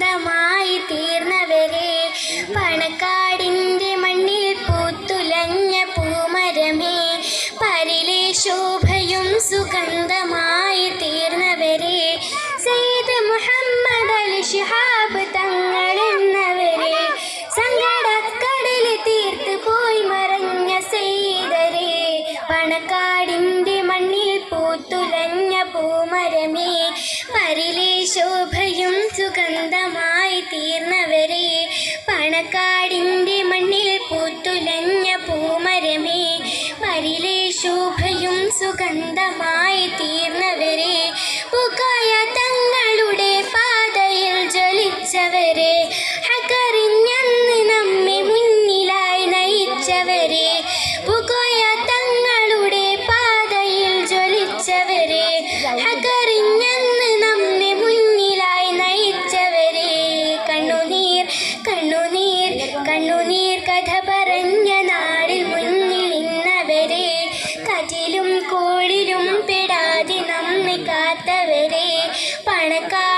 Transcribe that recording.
സുഗന്ധമായി തീർന്നവരെ, പണക്കാടിൻ്റെ മണ്ണിൽ പൂത്തുലഞ്ഞ പൂമരമേ, പരിലെ ശോഭയും സുഗന്ധമായി തീർന്നവരെ, സയ്യിദ് മുഹമ്മദ് അലി ശിഹാബ് തങ്ങളെന്നവരെ, സങ്കടക്കടൽ തീർത്ത് പോയി മറഞ്ഞ സയ്യിദരെ, പണക്കാടിൻ്റെ മണ്ണിൽ പൂത്തുലഞ്ഞ പൂമരമേ, പരിലെ ശോഭയും സുഗന്ധമായി തീർന്നവരെ, പണക്കാടിൻ്റെ മണ്ണിൽ പൂത്തുലഞ്ഞ പൂമരമേ, പരിലെ ശോഭയും സുഗന്ധമായി തീർന്നവരെ, പുകായ തങ്ങളുടെ പാതയിൽ ജ്വലിച്ചവരെ, ഹഖറിഞ്ഞന്ന് നമ്മെ മുന്നിലായി നയിച്ചവരെ, പുകായ തങ്ങളുടെ പാതയിൽ ജ്വലിച്ചവരെ, ഹഖറിഞ്ഞന്ന് നമ്മെ മുന്നിലായി നയിച്ചവരെ, കണ്ണുനീർ കണ്ണുനീർ കണ്ണുനീർ കഥ പറഞ്ഞ നാടിൽ മുന്നിൽ നിന്നവരെ, കാറ്റിലും കോളിലും പെടാതെ നമ്മെ കാത്തവരെ, പണക്കാർ